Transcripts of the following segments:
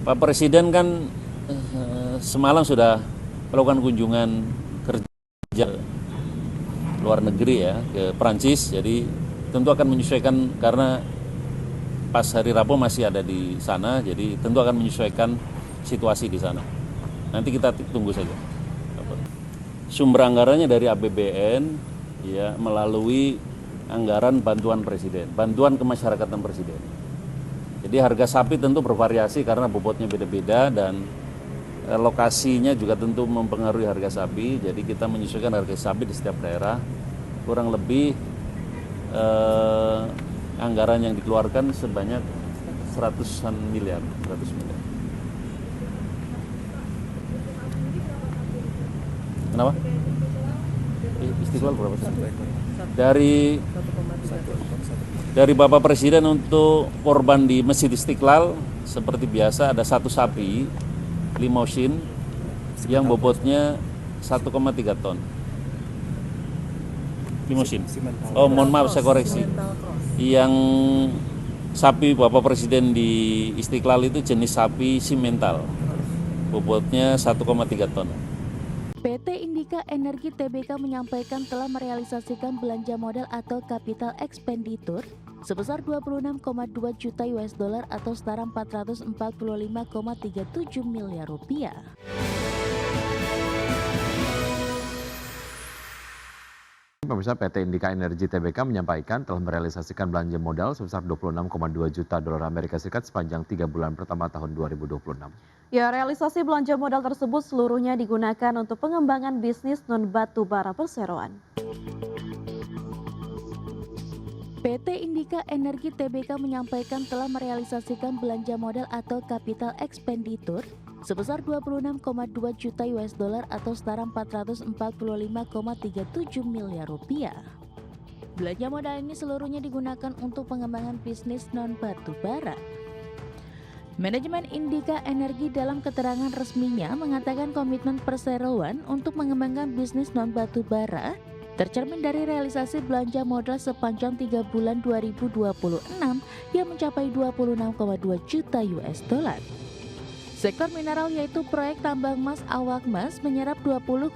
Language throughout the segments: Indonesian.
Pak Presiden kan semalam sudah melakukan kunjungan kerja luar negeri ya, ke Prancis. Jadi tentu akan menyesuaikan karena pas hari Rabu masih ada di sana, jadi tentu akan menyesuaikan situasi di sana. Nanti kita tunggu saja. Sumber anggarannya dari APBN ya, melalui anggaran bantuan presiden, bantuan kemasyarakatan presiden. Jadi harga sapi tentu bervariasi karena bobotnya beda-beda dan lokasinya juga tentu mempengaruhi harga sapi. Jadi kita menyesuaikan harga sapi di setiap daerah. Kurang lebih anggaran yang dikeluarkan sebanyak 100 miliar. Kenapa? Istiqlal berapa sih? Dari Bapak Presiden untuk korban di Masjid Istiqlal seperti biasa ada 1 sapi limousin yang bobotnya 1,3 ton. Limousin. Oh, mohon maaf saya koreksi. Yang sapi Bapak Presiden di Istiqlal itu jenis sapi simental. Bobotnya 1,3 ton. PT Indika Energi Tbk menyampaikan telah merealisasikan belanja modal atau capital expenditure sebesar 26,2 juta US dollar atau setara 445,37 miliar rupiah. Pemirsa, PT Indika Energi Tbk menyampaikan telah merealisasikan belanja modal sebesar 26,2 juta dolar Amerika Serikat sepanjang 3 bulan pertama tahun 2026. Ya, realisasi belanja modal tersebut seluruhnya digunakan untuk pengembangan bisnis non-batu bara perseroan. PT Indika Energi Tbk menyampaikan telah merealisasikan belanja modal atau capital expenditure sebesar 26,2 juta US dollar atau setara 445,37 miliar rupiah. Belanja modal ini seluruhnya digunakan untuk pengembangan bisnis non-batu bara. Manajemen Indika Energi dalam keterangan resminya mengatakan komitmen perseroan untuk mengembangkan bisnis non-batu bara tercermin dari realisasi belanja modal sepanjang 3 bulan 2026 yang mencapai 26,2 juta US dollar. Sektor mineral yaitu proyek tambang emas Awakmas menyerap 20,4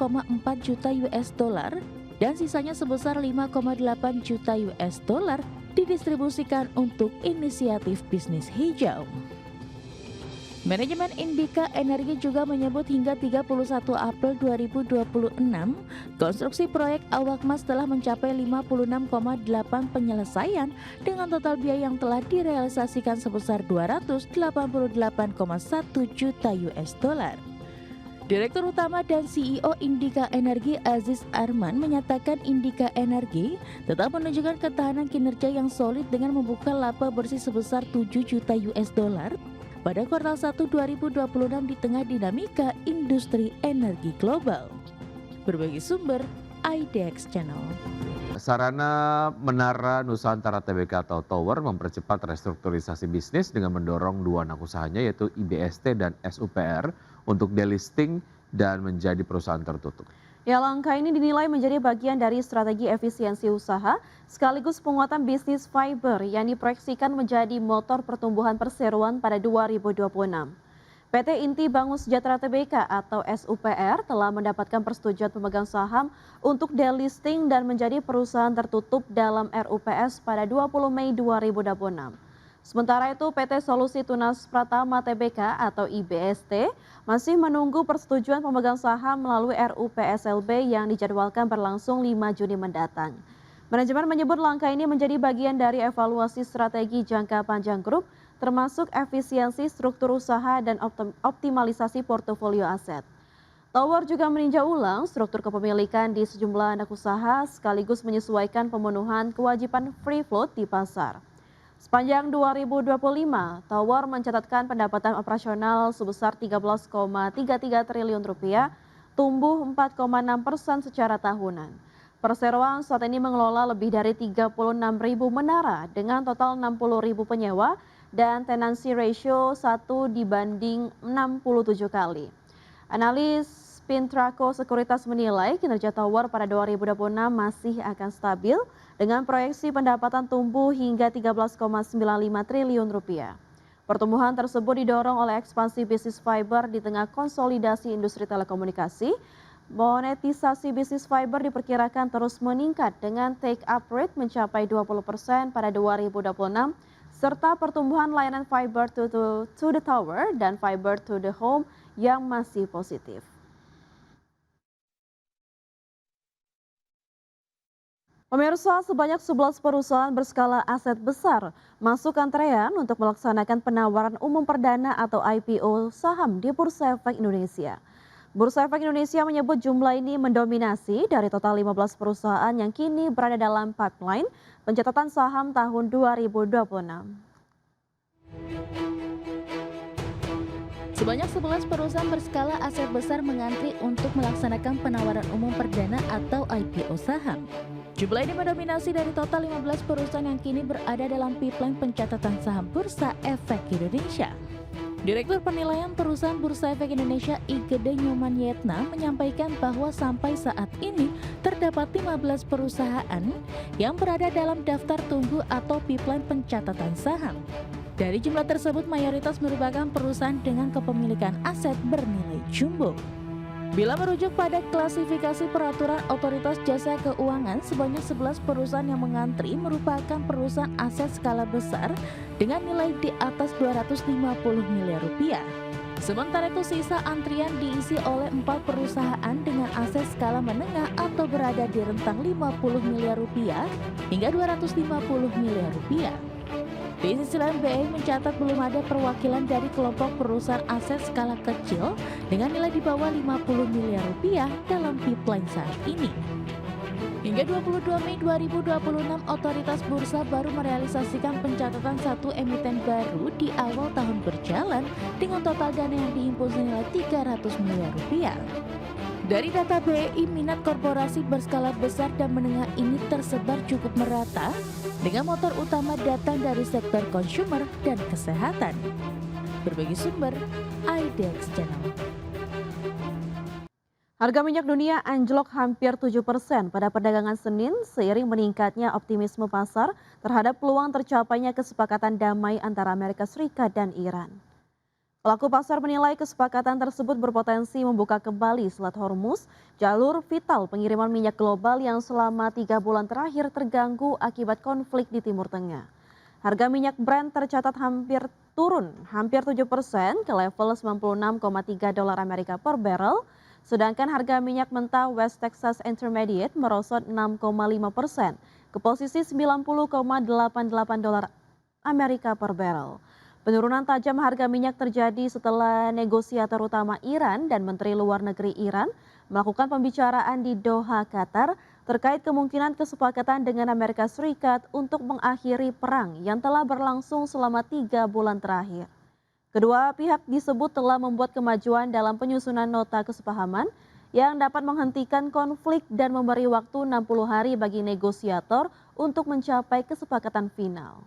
juta US dollar dan sisanya sebesar 5,8 juta US dollar didistribusikan untuk inisiatif bisnis hijau. Manajemen Indika Energi juga menyebut hingga 31 April 2026, konstruksi proyek Awakmas telah mencapai 56,8 penyelesaian dengan total biaya yang telah direalisasikan sebesar 288,1 juta US dollar. Direktur Utama dan CEO Indika Energi Aziz Arman menyatakan Indika Energi tetap menunjukkan ketahanan kinerja yang solid dengan membuka laba bersih sebesar 7 juta US dollar pada kuartal 1 2026 di tengah dinamika industri energi global. Berbagai sumber, IDX Channel. Sarana Menara Nusantara Tbk atau Tower mempercepat restrukturisasi bisnis dengan mendorong 2 anak usahanya yaitu IBST dan SUPR untuk delisting dan menjadi perusahaan tertutup. Ya, langkah ini dinilai menjadi bagian dari strategi efisiensi usaha sekaligus penguatan bisnis fiber yang diproyeksikan menjadi motor pertumbuhan perseroan pada 2026. PT Inti Bangun Sejahtera Tbk atau SUPR telah mendapatkan persetujuan pemegang saham untuk delisting dan menjadi perusahaan tertutup dalam RUPS pada 20 Mei 2026. Sementara itu PT Solusi Tunas Pratama Tbk atau IBST masih menunggu persetujuan pemegang saham melalui RUPSLB yang dijadwalkan berlangsung 5 Juni mendatang. Manajemen menyebut langkah ini menjadi bagian dari evaluasi strategi jangka panjang grup termasuk efisiensi struktur usaha dan optimalisasi portofolio aset. Tower juga meninjau ulang struktur kepemilikan di sejumlah anak usaha sekaligus menyesuaikan pemenuhan kewajiban free float di pasar. Sepanjang 2025, Tower mencatatkan pendapatan operasional sebesar 13,33 triliun rupiah, tumbuh 4,6% secara tahunan. Perseroan saat ini mengelola lebih dari 36.000 menara dengan total 60.000 penyewa dan tenancy ratio 1 dibanding 67 kali. Analis Pintraco Sekuritas menilai kinerja Tower pada 2026 masih akan stabil dengan proyeksi pendapatan tumbuh hingga 13,95 triliun rupiah. Pertumbuhan tersebut didorong oleh ekspansi bisnis fiber di tengah konsolidasi industri telekomunikasi. Monetisasi bisnis fiber diperkirakan terus meningkat dengan take up rate mencapai 20% pada 2026 serta pertumbuhan layanan fiber to the tower dan fiber to the home yang masih positif. Pemirsa, sebanyak 11 perusahaan berskala aset besar masuk antrean untuk melaksanakan penawaran umum perdana atau IPO saham di Bursa Efek Indonesia. Bursa Efek Indonesia menyebut jumlah ini mendominasi dari total 15 perusahaan yang kini berada dalam pipeline pencatatan saham tahun 2026. Sebanyak 11 perusahaan berskala aset besar mengantri untuk melaksanakan penawaran umum perdana atau IPO saham. Jumlah ini mendominasi dari total 15 perusahaan yang kini berada dalam pipeline pencatatan saham Bursa Efek Indonesia. Direktur Penilaian Perusahaan Bursa Efek Indonesia Igede Nyoman Yetna menyampaikan bahwa sampai saat ini terdapat 15 perusahaan yang berada dalam daftar tunggu atau pipeline pencatatan saham. Dari jumlah tersebut mayoritas merupakan perusahaan dengan kepemilikan aset bernilai jumbo. Bila merujuk pada klasifikasi peraturan Otoritas Jasa Keuangan, sebanyak 11 perusahaan yang mengantri merupakan perusahaan aset skala besar dengan nilai di atas 250 miliar rupiah. Sementara itu sisa antrian diisi oleh 4 perusahaan dengan aset skala menengah atau berada di rentang 50 miliar rupiah hingga 250 miliar rupiah. Di sisi lain, BI mencatat belum ada perwakilan dari kelompok perusahaan aset skala kecil dengan nilai di bawah 50 miliar rupiah dalam pipeline saat ini. Hingga 22 Mei 2026, Otoritas Bursa baru merealisasikan pencatatan satu emiten baru di awal tahun berjalan dengan total dana yang dihimpun senilai 300 miliar rupiah. Dari data BI, minat korporasi berskala besar dan menengah ini tersebar cukup merata dengan motor utama datang dari sektor consumer dan kesehatan. Berbagi sumber, IDX Channel. Harga minyak dunia anjlok hampir 7% pada perdagangan Senin seiring meningkatnya optimisme pasar terhadap peluang tercapainya kesepakatan damai antara Amerika Serikat dan Iran. Pelaku pasar menilai kesepakatan tersebut berpotensi membuka kembali Selat Hormuz, jalur vital pengiriman minyak global yang selama 3 bulan terakhir terganggu akibat konflik di Timur Tengah. Harga minyak Brent tercatat turun hampir 7% ke level 96,3 dolar Amerika per barrel, sedangkan harga minyak mentah West Texas Intermediate merosot 6,5% ke posisi 90,88 dolar Amerika per barrel. Penurunan tajam harga minyak terjadi setelah negosiator utama Iran dan Menteri Luar Negeri Iran melakukan pembicaraan di Doha, Qatar terkait kemungkinan kesepakatan dengan Amerika Serikat untuk mengakhiri perang yang telah berlangsung selama 3 bulan terakhir. Kedua pihak disebut telah membuat kemajuan dalam penyusunan nota kesepahaman yang dapat menghentikan konflik dan memberi waktu 60 hari bagi negosiator untuk mencapai kesepakatan final.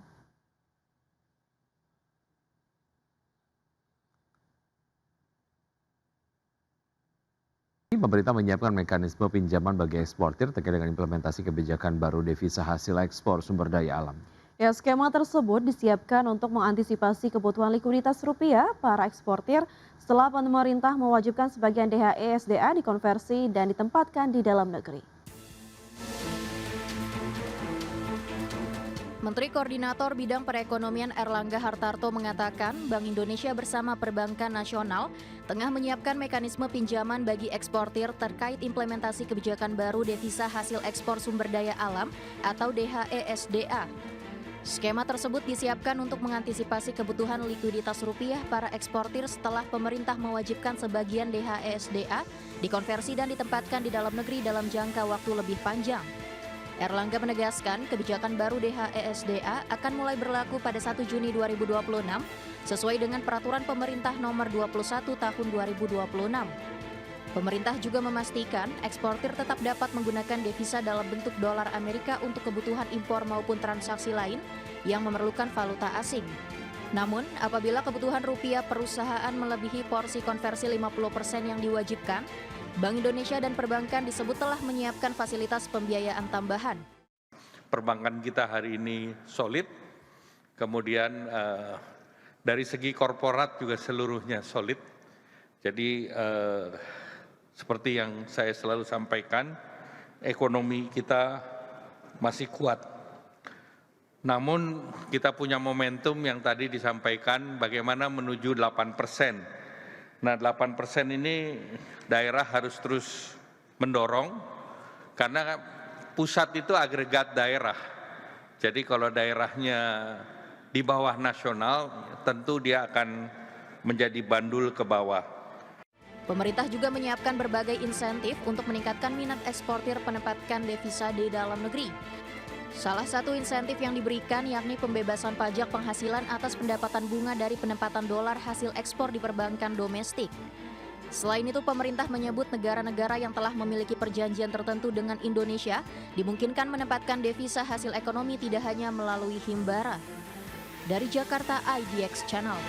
Pemerintah menyiapkan mekanisme pinjaman bagi eksportir terkait dengan implementasi kebijakan baru devisa hasil ekspor sumber daya alam. Ya, skema tersebut disiapkan untuk mengantisipasi kebutuhan likuiditas rupiah para eksportir setelah pemerintah mewajibkan sebagian DHE SDA dikonversi dan ditempatkan di dalam negeri. Menteri Koordinator Bidang Perekonomian Erlangga Hartarto mengatakan Bank Indonesia bersama Perbankan Nasional tengah menyiapkan mekanisme pinjaman bagi eksportir terkait implementasi kebijakan baru devisa hasil ekspor sumber daya alam atau DHE SDA. Skema tersebut disiapkan untuk mengantisipasi kebutuhan likuiditas rupiah para eksportir setelah pemerintah mewajibkan sebagian DHE SDA dikonversi dan ditempatkan di dalam negeri dalam jangka waktu lebih panjang. Erlangga menegaskan kebijakan baru DHE SDA akan mulai berlaku pada 1 Juni 2026 sesuai dengan peraturan pemerintah nomor 21 tahun 2026. Pemerintah juga memastikan eksportir tetap dapat menggunakan devisa dalam bentuk dolar Amerika untuk kebutuhan impor maupun transaksi lain yang memerlukan valuta asing. Namun, apabila kebutuhan rupiah perusahaan melebihi porsi konversi 50% yang diwajibkan, Bank Indonesia dan perbankan disebut telah menyiapkan fasilitas pembiayaan tambahan. Perbankan kita hari ini solid, kemudian Dari segi korporat juga seluruhnya solid. Jadi seperti yang saya selalu sampaikan, ekonomi kita masih kuat. Namun kita punya momentum yang tadi disampaikan bagaimana menuju 8%. Nah 8% ini daerah harus terus mendorong karena pusat itu agregat daerah. Jadi kalau daerahnya di bawah nasional, tentu dia akan menjadi bandul ke bawah. Pemerintah juga menyiapkan berbagai insentif untuk meningkatkan minat eksportir penempatan devisa di dalam negeri. Salah satu insentif yang diberikan yakni pembebasan pajak penghasilan atas pendapatan bunga dari penempatan dolar hasil ekspor di perbankan domestik. Selain itu, pemerintah menyebut negara-negara yang telah memiliki perjanjian tertentu dengan Indonesia dimungkinkan menempatkan devisa hasil ekonomi tidak hanya melalui himbara. Dari Jakarta, IDX Channel.